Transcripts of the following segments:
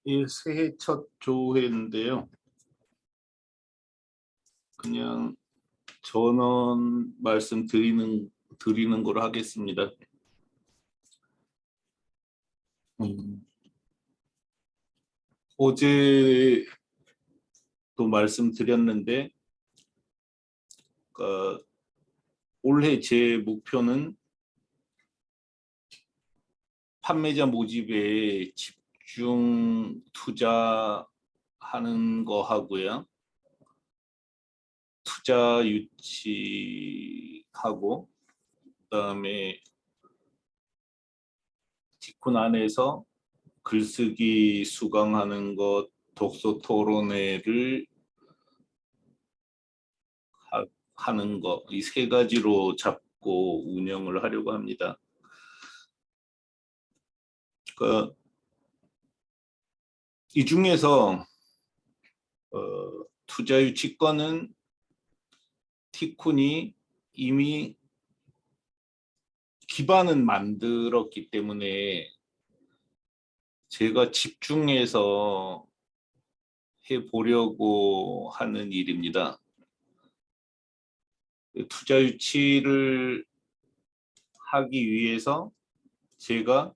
이 새해 첫 조회인데요. 그냥 전원 드리는 걸로 하겠습니다. 음, 어제도 말씀드렸는데, 그 올해 제 목표는 판매자 모집에 집중 투자하는 거 하고요. 투자 유치하고, 그다음에 티쿤 안에서 글쓰기 수강하는 것, 독서 토론회를 하는 것, 이 세 가지로 잡고 운영을 하려고 합니다. 그, 이 중에서 투자 유치권은 티쿤이 이미 기반은 만들었기 때문에 제가 집중해서 해보려고 하는 일입니다. 투자 유치를 하기 위해서 제가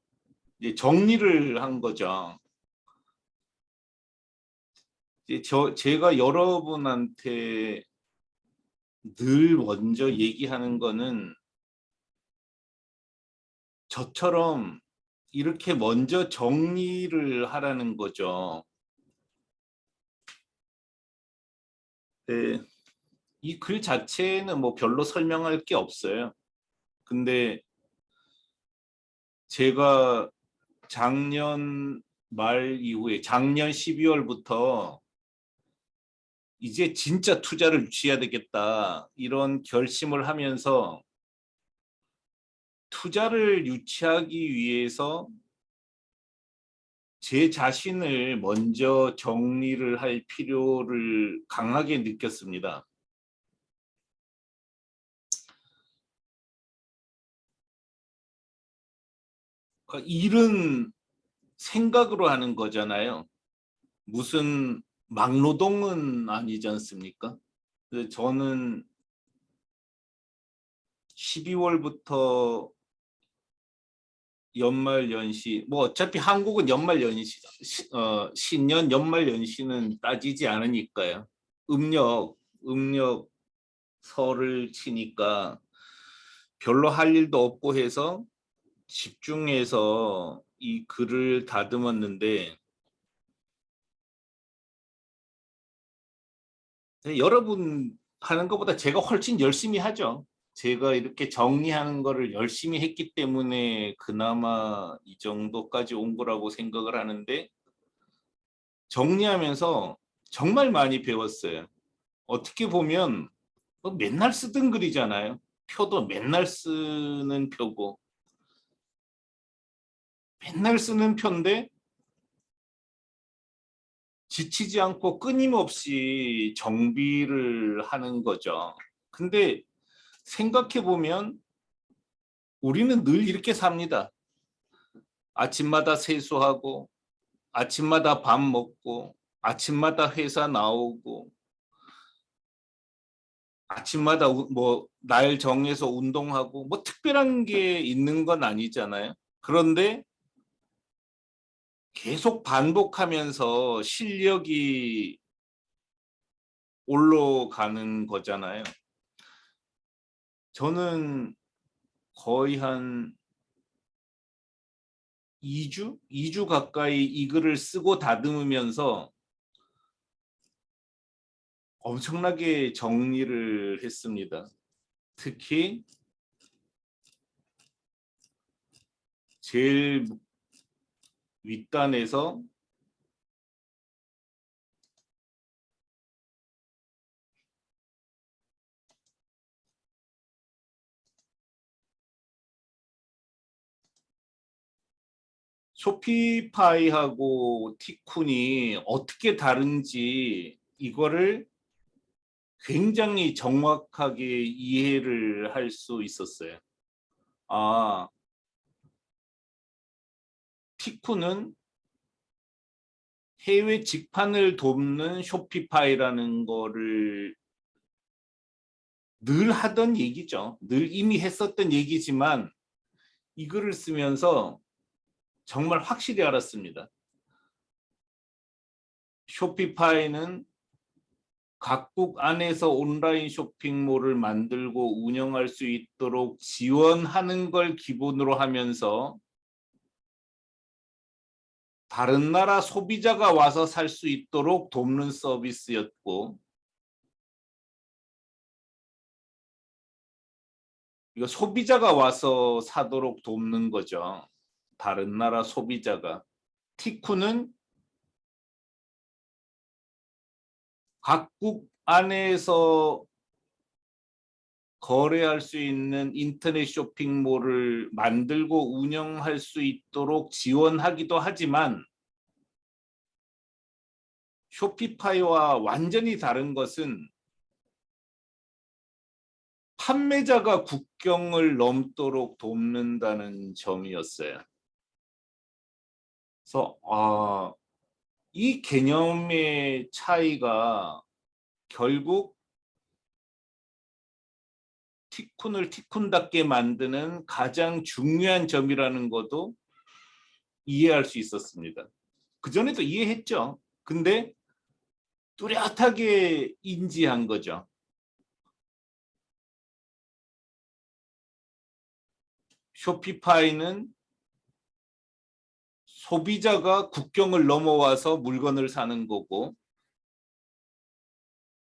이제 정리를 한 거죠. 이제 제가 여러분한테 늘 먼저 얘기하는 거는 저처럼 이렇게 먼저 정리를 하라는 거죠. 네, 이 글 자체는 뭐 별로 설명할 게 없어요. 근데 제가 작년 말 이후에 작년 12월부터 이제 진짜 투자를 유치해야 되겠다 이런 결심을 하면서 투자를 유치하기 위해서 제 자신을 먼저 정리를 할 필요를 강하게 느꼈습니다. 일은 생각으로 하는 거잖아요. 무슨 막노동은 아니지 않습니까? 저는 12월부터 연말 연시, 뭐 어차피 한국은 연말 연시, 신년 연말 연시는 따지지 않으니까요. 음력 설을 치니까 별로 할 일도 없고 해서 집중해서 이 글을 다듬었는데, 여러분 하는 것보다 제가 훨씬 열심히 하죠. 제가 이렇게 정리하는 거를 열심히 했기 때문에 그나마 이 정도까지 온 거라고 생각을 하는데, 정리하면서 정말 많이 배웠어요. 어떻게 보면 뭐 맨날 쓰던 글이잖아요. 표도 맨날 쓰는 표고, 맨날 쓰는 표인데 지치지 않고 끊임없이 정비를 하는 거죠. 근데 생각해 보면 우리는 늘 이렇게 삽니다. 아침마다 세수하고, 아침마다 밥 먹고, 아침마다 회사 나오고, 아침마다 뭐 날 정해서 운동하고, 뭐 특별한 게 있는 건 아니잖아요. 그런데 계속 반복하면서 실력이 올라가는 거잖아요. 저는 거의 한 2주 가까이 이 글을 쓰고 다듬으면서 엄청나게 정리를 했습니다. 특히 제일 윗단에서 쇼피파이하고 티쿤이 어떻게 다른지 이거를 굉장히 정확하게 이해를 할 수 있었어요. 아, 티쿤은 해외 직판을 돕는 쇼피파이라는 거를 늘 하던 얘기죠. 늘 이미 했었던 얘기지만 이 글을 쓰면서 정말 확실히 알았습니다. 쇼피파이는 각국 안에서 온라인 쇼핑몰을 만들고 운영할 수 있도록 지원하는 걸 기본으로 하면서 다른 나라 소비자가 와서 살 수 있도록 돕는 서비스였고, 이거 소비자가 와서 사도록 돕는 거죠. 다른 나라 소비자가. 티쿠는 각국 안에서 거래할 수 있는 인터넷 쇼핑몰을 만들고 운영할 수 있도록 지원하기도 하지만, 쇼피파이와 완전히 다른 것은 판매자가 국경을 넘도록 돕는다는 점이었어요. 그래서 이 개념의 차이가 결국 티쿤을 티쿤답게 만드는 가장 중요한 점이라는 것도 이해할 수 있었습니다. 그전에도 이해했죠. 근데 뚜렷하게 인지한 거죠. 쇼피파이는 소비자가 국경을 넘어와서 물건을 사는 거고,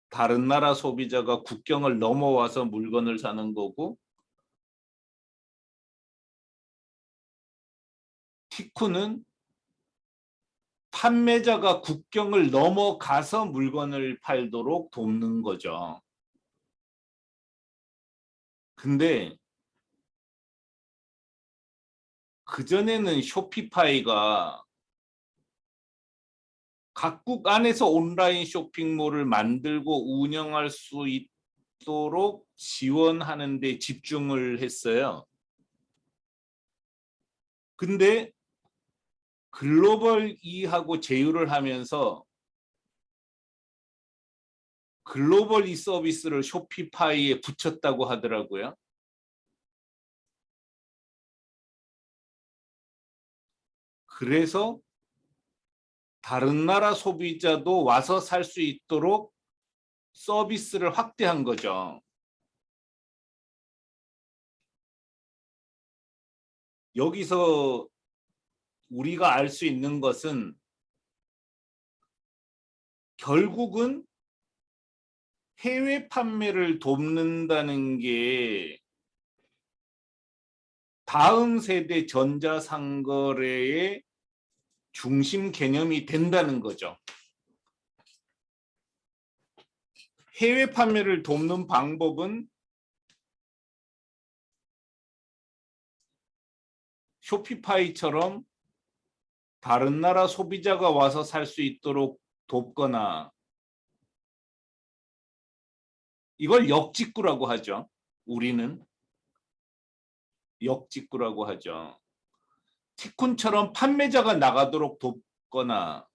다른 나라 소비자가 국경을 넘어와서 물건을 사는 거고, 티쿠는 판매자가 국경을 넘어가서 물건을 팔도록 돕는 거죠. 근데 그전에는 쇼피파이가 각국 안에서 온라인 쇼핑몰을 만들고 운영할 수 있도록 지원하는 데 집중을 했어요. 근데 글로벌 E하고 제휴를 하면서 글로벌 E 서비스를 쇼피파이에 붙였다고 하더라고요. 그래서 다른 나라 소비자도 와서 살 수 있도록 서비스를 확대한 거죠. 여기서 우리가 알 수 있는 것은 결국은 해외 판매를 돕는다는 게 다음 세대 전자상거래의 중심 개념이 된다는 거죠. 해외 판매를 돕는 방법은 쇼피파이처럼 다른 나라 소비자가 와서 살 수 있도록 돕거나, 이걸 역직구라고 하죠. 우리는 역직구라고 하죠. 티쿤처럼 판매자가 나가도록 돕거나,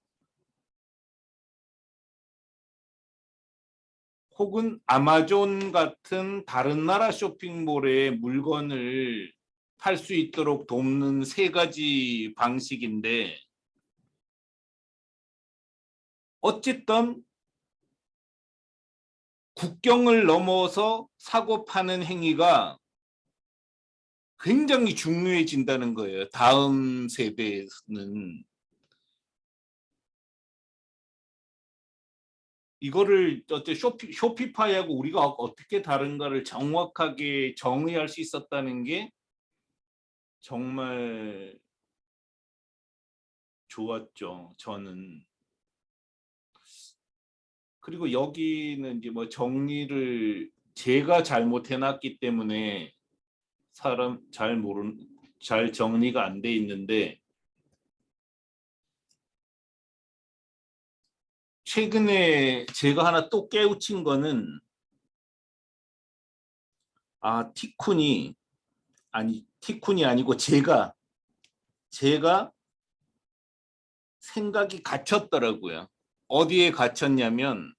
혹은 아마존 같은 다른 나라 쇼핑몰에 물건을 팔 수 있도록 돕는 세 가지 방식인데, 어쨌든 국경을 넘어서 사고 파는 행위가 굉장히 중요해진다는 거예요. 다음 세대는. 이거를 쇼피파이하고 우리가 어떻게 다른가를 정확하게 정의할 수 있었다는 게 정말 좋았죠, 저는. 그리고 여기는 이제 뭐 정리를 제가 잘못해놨기 때문에 사람 잘 정리가 안 돼 있는데, 최근에 제가 하나 또 깨우친 거는, 티쿤이 아니고 제가 생각이 갇혔더라고요. 어디에 갇혔냐면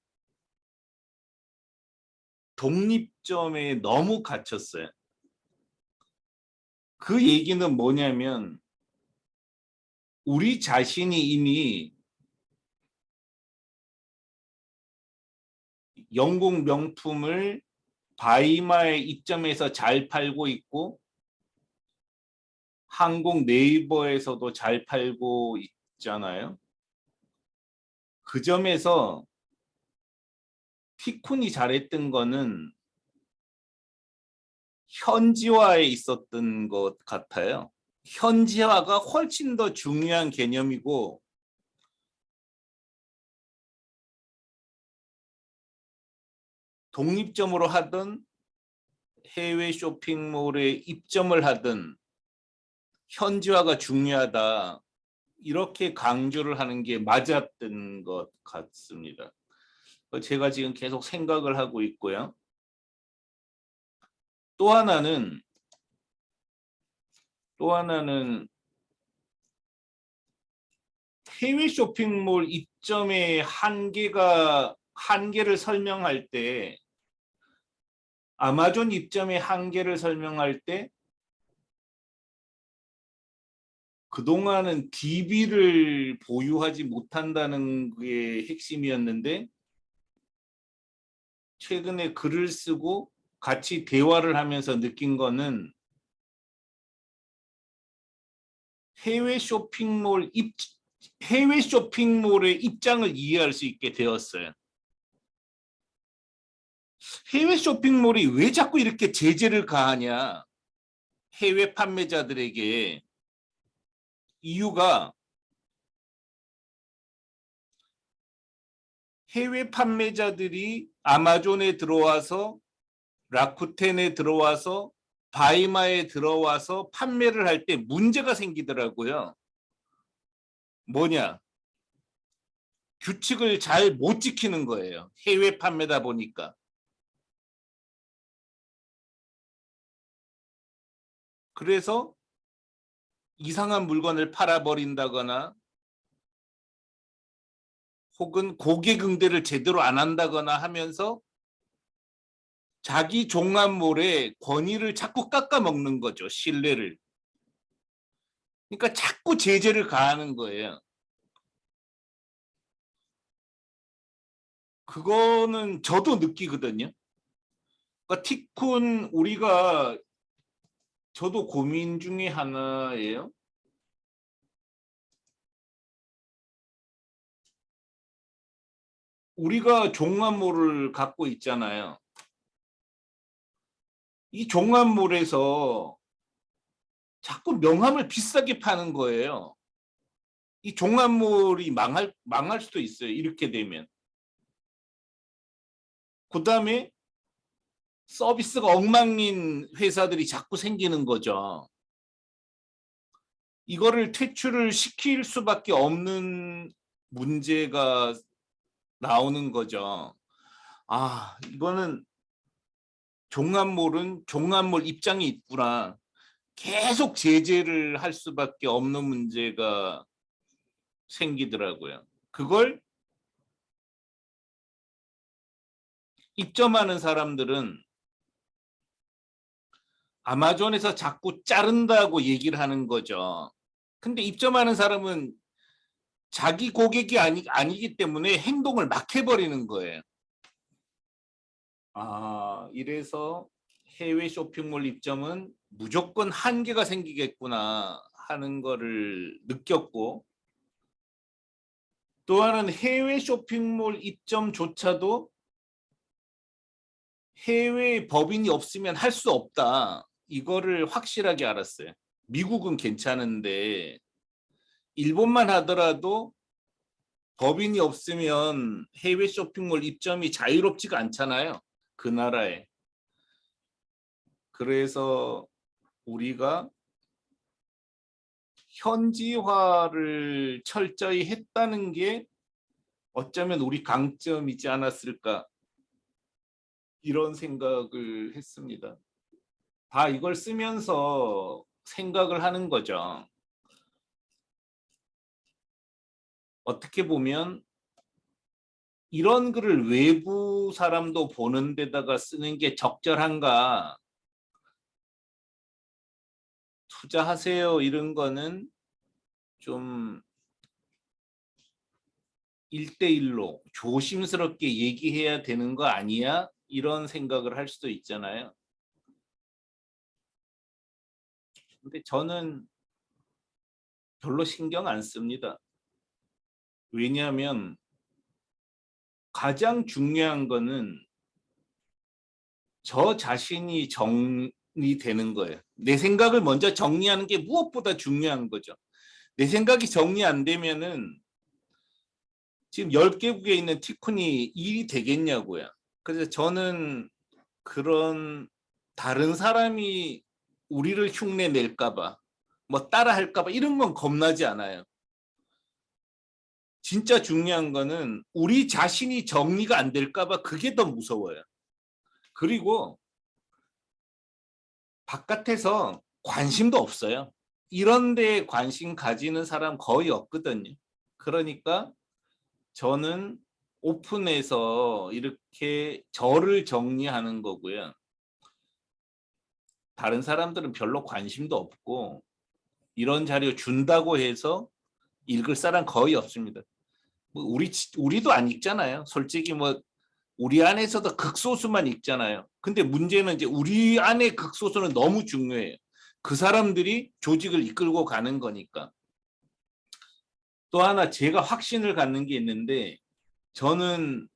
독립점에 너무 갇혔어요. 그 얘기는 뭐냐면 우리 자신이 이미 영국 명품을 바이마의 입점에서 잘 팔고 있고 한국 네이버에서도 잘 팔고 있잖아요. 그 점에서 티쿤이 잘했던 거는 현지화에 있었던 것 같아요. 현지화가 훨씬 더 중요한 개념이고 독립점으로 하든 해외 쇼핑몰에 입점을 하든 현지화가 중요하다. 이렇게 강조를 하는 게 맞았던 것 같습니다. 제가 지금 계속 생각을 하고 있고요. 또 하나는 해외 쇼핑몰 입점의 한계를 설명할 때 아마존 입점의 한계를 설명할 때 그동안은 DB를 보유하지 못한다는 게 핵심이었는데 최근에 글을 쓰고 같이 대화를 하면서 느낀 거는 해외 쇼핑몰의 입장을 이해할 수 있게 되었어요. 해외 쇼핑몰이 왜 자꾸 이렇게 제재를 가하냐? 해외 판매자들에게 이유가 해외 판매자들이 아마존에 들어와서 라쿠텐에 들어와서 바이마에 들어와서 판매를 할 때 문제가 생기더라고요. 뭐냐? 규칙을 잘 못 지키는 거예요. 해외 판매다 보니까. 그래서 이상한 물건을 팔아버린다거나 혹은 고객 응대를 제대로 안 한다거나 하면서 자기 종합몰의 권위를 자꾸 깎아먹는 거죠. 신뢰를. 그러니까 자꾸 제재를 가하는 거예요. 그거는 저도 느끼거든요. 그러니까 티쿤 우리가 저도 고민 중에 하나예요. 우리가 종합몰을 갖고 있잖아요. 이 종합몰에서 자꾸 명함을 비싸게 파는 거예요. 이 종합몰이 망할 수도 있어요. 이렇게 되면. 그 다음에 서비스가 엉망인 회사들이 자꾸 생기는 거죠. 이거를 퇴출을 시킬 수밖에 없는 문제가 나오는 거죠. 아, 이거는 종합몰은 종합몰 입장이 있구나. 계속 제재를 할 수밖에 없는 문제가 생기더라고요. 그걸 입점하는 사람들은 아마존에서 자꾸 자른다고 얘기를 하는 거죠. 근데 입점하는 사람은 자기 고객이 아니기 때문에 행동을 막 해버리는 거예요. 아, 이래서 해외 쇼핑몰 입점은 무조건 한계가 생기겠구나 하는 거를 느꼈고 또 하나는 해외 쇼핑몰 입점조차도 해외 법인이 없으면 할 수 없다. 이거를 확실하게 알았어요. 미국은 괜찮은데 일본만 하더라도 법인이 없으면 해외 쇼핑몰 입점이 자유롭지가 않잖아요. 그 나라에. 그래서 우리가 현지화를 철저히 했다는 게 어쩌면 우리 강점이지 않았을까 이런 생각을 했습니다. 다 이걸 쓰면서 생각을 하는 거죠. 어떻게 보면 이런 글을 외부 사람도 보는 데다가 쓰는 게 적절한가? 투자하세요 이런 거는 좀 1대1로 조심스럽게 얘기해야 되는 거 아니야? 이런 생각을 할 수도 있잖아요. 근데 저는 별로 신경 안 씁니다. 왜냐하면 가장 중요한 거는 저 자신이 정리되는 거예요. 내 생각을 먼저 정리하는 게 무엇보다 중요한 거죠. 내 생각이 정리 안 되면은 지금 10개국에 있는 티쿤이 일이 되겠냐고요. 그래서 저는 그런 다른 사람이 우리를 흉내 낼까 봐, 뭐 따라 할까 봐 이런 건 겁나지 않아요. 진짜 중요한 거는 우리 자신이 정리가 안 될까 봐 그게 더 무서워요. 그리고 바깥에서 관심도 없어요. 이런 데에 관심 가지는 사람 거의 없거든요. 그러니까 저는 오픈해서 이렇게 저를 정리하는 거고요. 다른 사람들은 별로 관심도 없고 이런 자료 준다고 해서 읽을 사람 거의 없습니다. 뭐 우리도 안 읽잖아요. 솔직히 뭐 우리 안에서도 극소수만 읽잖아요. 근데 문제는 이제 우리 안에 극소수는 너무 중요해요. 그 사람들이 조직을 이끌고 가는 거니까. 또 하나 제가 확신을 갖는 게 있는데 저는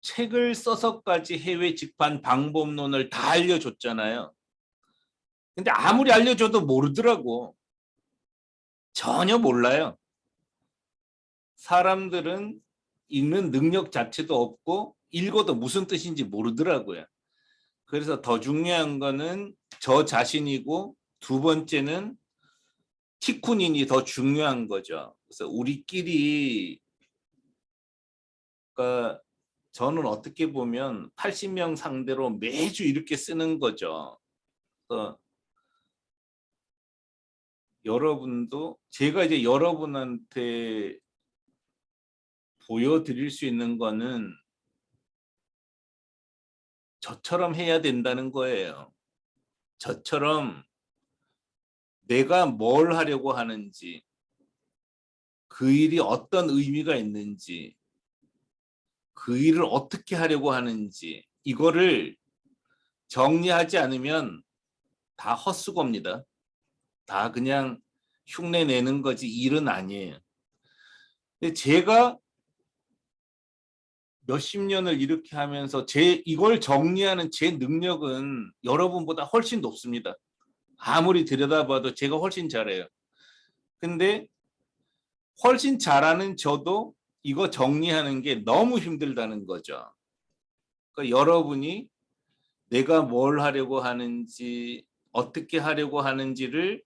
책을 써서까지 해외 직판 방법론을 다 알려줬잖아요. 근데 아무리 알려줘도 모르더라고. 전혀 몰라요. 사람들은 읽는 능력 자체도 없고 읽어도 무슨 뜻인지 모르더라고요. 그래서 더 중요한 거는 저 자신이고 두 번째는 티쿤인이 더 중요한 거죠. 그래서 우리끼리 그러니까 저는 어떻게 보면 80명 상대로 매주 이렇게 쓰는 거죠. 그래서 여러분도 제가 이제 여러분한테 보여드릴 수 있는 거는 저처럼 해야 된다는 거예요. 저처럼 내가 뭘 하려고 하는지, 그 일이 어떤 의미가 있는지, 그 일을 어떻게 하려고 하는지, 이거를 정리하지 않으면 다 헛수고입니다. 다 그냥 흉내 내는 거지 일은 아니에요. 근데 제가 몇십 년을 이렇게 하면서 이걸 정리하는 제 능력은 여러분보다 훨씬 높습니다. 아무리 들여다봐도 제가 훨씬 잘해요. 근데 훨씬 잘하는 저도 이거 정리하는 게 너무 힘들다는 거죠. 그러니까 여러분이 내가 뭘 하려고 하는지, 어떻게 하려고 하는지를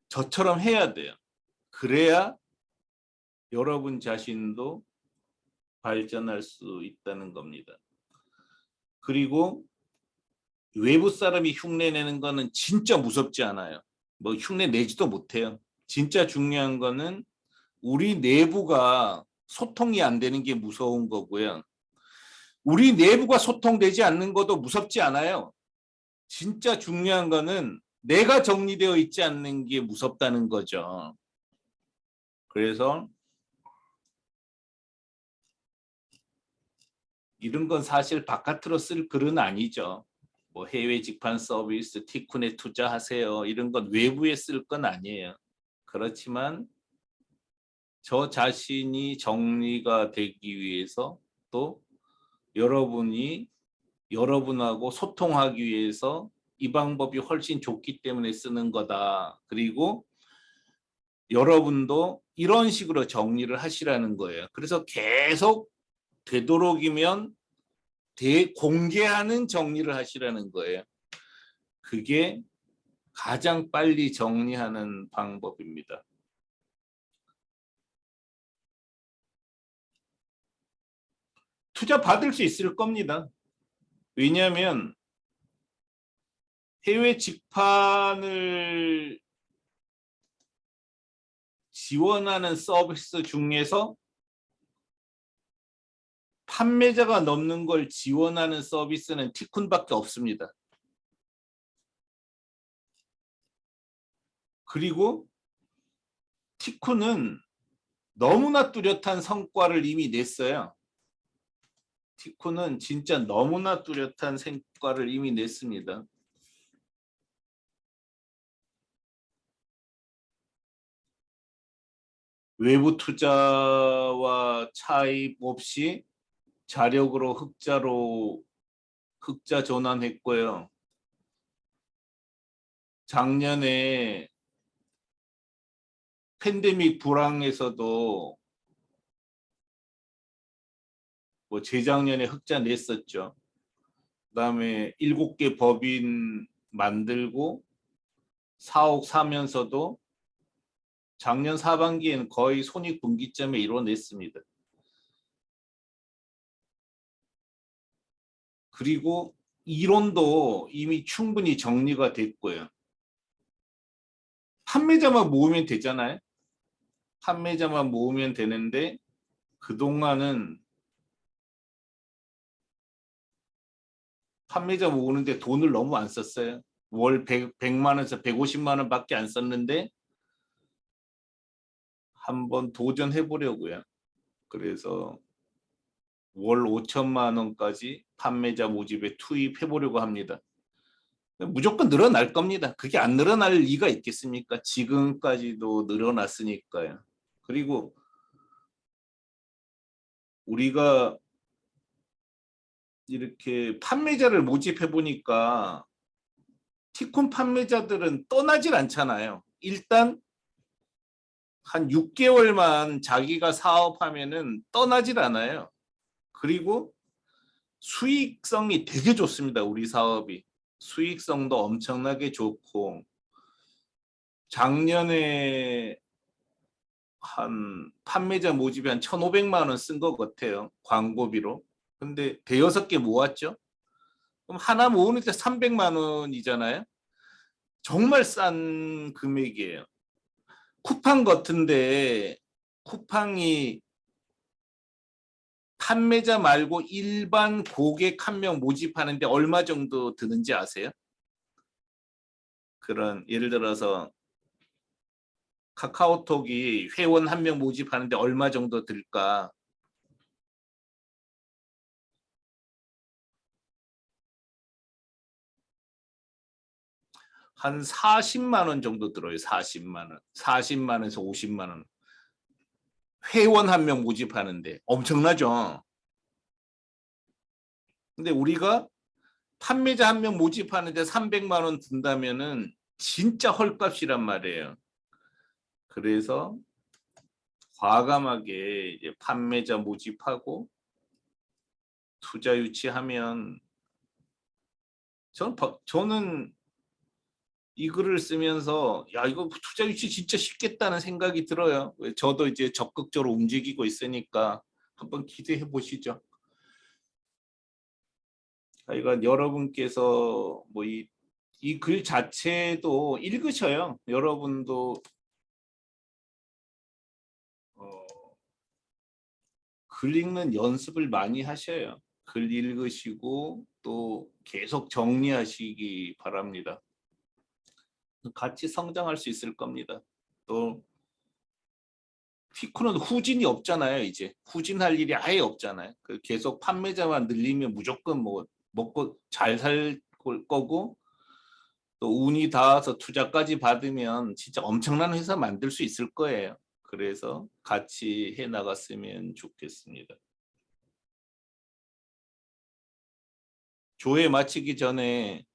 저처럼 해야 돼요. 그래야 여러분 자신도 발전할 수 있다는 겁니다. 그리고 외부 사람이 흉내 내는 거는 진짜 무섭지 않아요. 뭐 흉내 내지도 못해요. 진짜 중요한 거는 우리 내부가 소통이 안 되는 게 무서운 거고요. 우리 내부가 소통되지 않는 것도 무섭지 않아요. 진짜 중요한 거는 내가 정리되어 있지 않는 게 무섭다는 거죠. 그래서 이런 건 사실 바깥으로 쓸 글은 아니죠. 뭐 해외 직판 서비스, 티쿤에 투자하세요. 이런 건 외부에 쓸 건 아니에요. 그렇지만 저 자신이 정리가 되기 위해서 또 여러분이 여러분하고 소통하기 위해서 이 방법이 훨씬 좋기 때문에 쓰는 거다. 그리고 여러분도 이런 식으로 정리를 하시라는 거예요. 그래서 계속 되도록이면 대공개하는 정리를 하시라는 거예요. 그게 가장 빨리 정리하는 방법입니다. 투자 받을 수 있을 겁니다. 왜냐하면 해외 직판을 지원하는 서비스 중에서 판매자가 넘는 걸 지원하는 서비스는 티쿤밖에 없습니다. 그리고 티쿤은 너무나 뚜렷한 성과를 이미 냈어요. 티쿤은 진짜 너무나 뚜렷한 성과를 이미 냈습니다. 외부 투자와 차입 없이 자력으로 흑자 전환했고요. 작년에 팬데믹 불황에서도 뭐 재작년에 흑자 냈었죠. 그다음에 7개 법인 만들고 사옥 사면서도 작년 하반기에는 거의 손익분기점에 이뤄냈습니다. 그리고 이론도 이미 충분히 정리가 됐고요. 판매자만 모으면 되잖아요. 판매자만 모으면 되는데 그동안은 판매자 모으는데 돈을 너무 안 썼어요. 월 100만 원에서 150만 원밖에 안 썼는데 한번 도전해 보려고요. 그래서 월 5천만 원까지 판매자 모집에 투입해 보려고 합니다. 무조건 늘어날 겁니다. 그게 안 늘어날 리가 있겠습니까? 지금까지도 늘어났으니까요. 그리고 우리가 이렇게 판매자를 모집해 보니까 티콘 판매자들은 떠나질 않잖아요. 일단 한 6개월만 자기가 사업하면은 떠나질 않아요. 그리고 수익성이 되게 좋습니다. 우리 사업이. 수익성도 엄청나게 좋고 작년에 한 판매자 모집에 한 1,500만 원 쓴 것 같아요. 광고비로. 근데 대여섯 개 모았죠. 그럼 하나 모으는데 300만 원이잖아요. 정말 싼 금액이에요. 쿠팡 같은데 쿠팡이 판매자 말고 일반 고객 한 명 모집하는데 얼마 정도 드는지 아세요? 그런 예를 들어서 카카오톡이 회원 한 명 모집하는데 얼마 정도 들까? 한 40만 원 정도 들어요. 40만 원. 40만 원에서 50만 원. 회원 한 명 모집하는데 엄청나죠? 근데 우리가 판매자 한 명 모집하는데 300만 원 든다면은 진짜 헐값이란 말이에요. 그래서 과감하게 이제 판매자 모집하고 투자 유치하면 저는 이 글을 쓰면서 야 이거 투자 유치 진짜 쉽겠다는 생각이 들어요. 저도 이제 적극적으로 움직이고 있으니까 한번 기대해 보시죠. 하여간 여러분께서 뭐 이 글 자체도 읽으셔요. 여러분도 글 읽는 연습을 많이 하셔요. 글 읽으시고 또 계속 정리하시기 바랍니다. 같이 성장할 수 있을 겁니다. 또 피코는 후진이 없잖아요. 이제 후진할 일이 아예 없잖아요. 계속 판매자만 늘리면 무조건 뭐 먹고 잘 살 거고 또 운이 닿아서 투자까지 받으면 진짜 엄청난 회사 만들 수 있을 거예요. 그래서 같이 해 나갔으면 좋겠습니다. 조회 마치기 전에